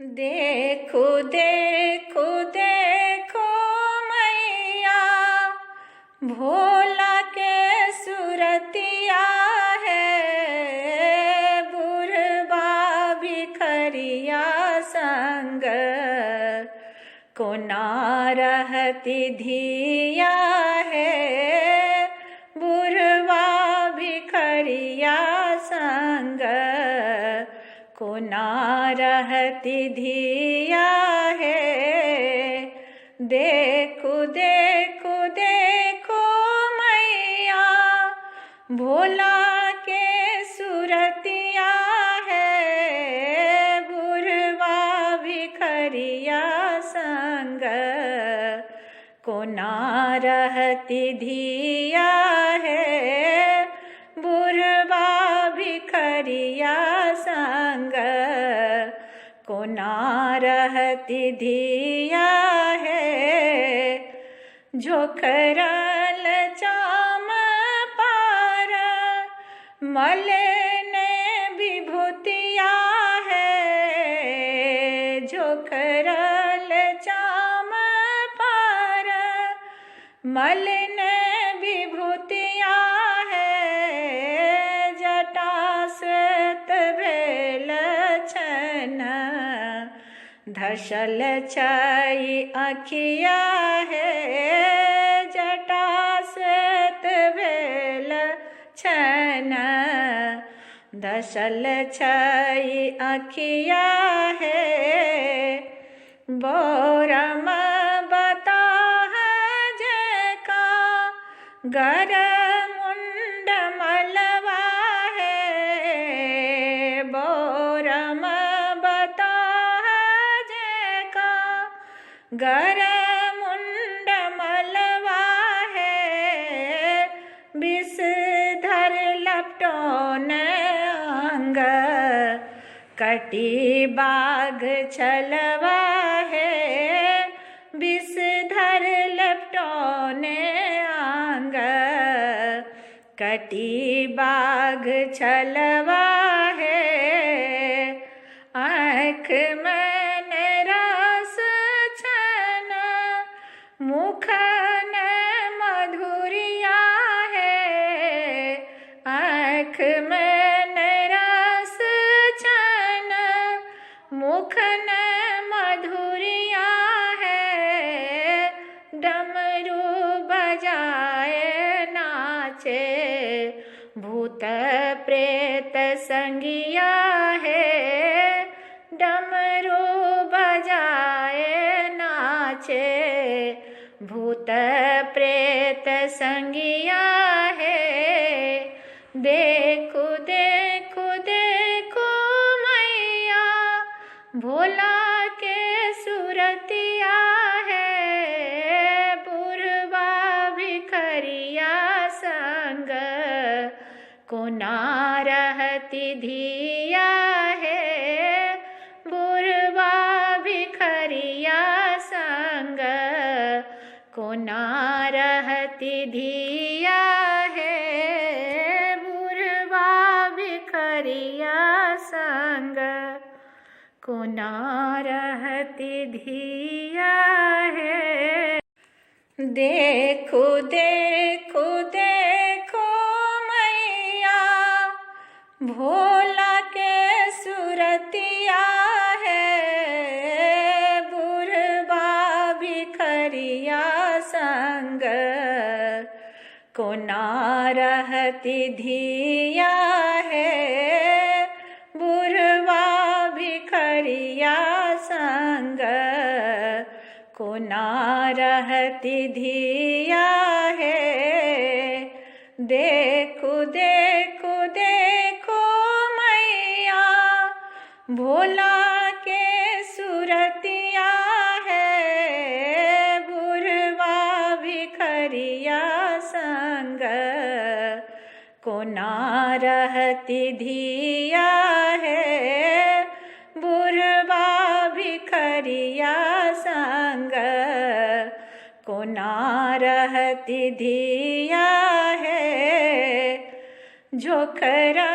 देखो देखो देखो मैया, भोला के सुरतिया है। बुढ़बा भिखरिया संग को ना रहती धिया है। बुढ़बा भिखरिया संग को ना रहती धिया है। देखो देखो देखो मैया, भोला के सुरतिया है। बुढ़बा भिखरिया संग को ना रहती धिया है। बुढ़बा भिखरिया संग को ना रहती धिया है। झोखरल चाम पार मलने विभूतिया है। झोखरल चाम पार मलने विभूतिया है। जटा श्वेत भेल छन धसल छाई अखिया है। जटा श्वेत भेल छन धसल छाई अखिया है। बोरम बता जैका गर मुंड मलवा है। बोरम बता जैका गर मुंड मलवा है। विषधर लपटोन अंग कटी बाघ छलवा है। विषधर लपटोने अंग कटी बाघ छलवा है। आँख में रस छन मुख में मधुरिया है। आँख में रस छन मुख में मधुरिया है। डमरू बजाए नाचे भूत प्रेत संगिया है। डमरू बजाए नाचे भूत प्रेत संगिया है। देखो देखो देखो मैया, भोला के सुरतिया है। बुढ़बा भिखरिया संग को ना रहती धिया है। बुढ़बा भिखरिया संग को ना रहती धिया है। बुढ़बा भिखरिया संग को ना रहती धिया है। देखो देखो देखो मैया, भोला के सुरतिया है। बुढ़बा भिखरिया संग को ना रहती धिया है। बुढ़बा भिखरिया संग को ना रहती धिया है। देखो देखो देखो मैया, भोला के सुरतिया है। बुढ़बा भिखरिया संग को ना रहती धिया है। बुढ़बा भिखरिया संग को ना रहती धिया है। झोखरा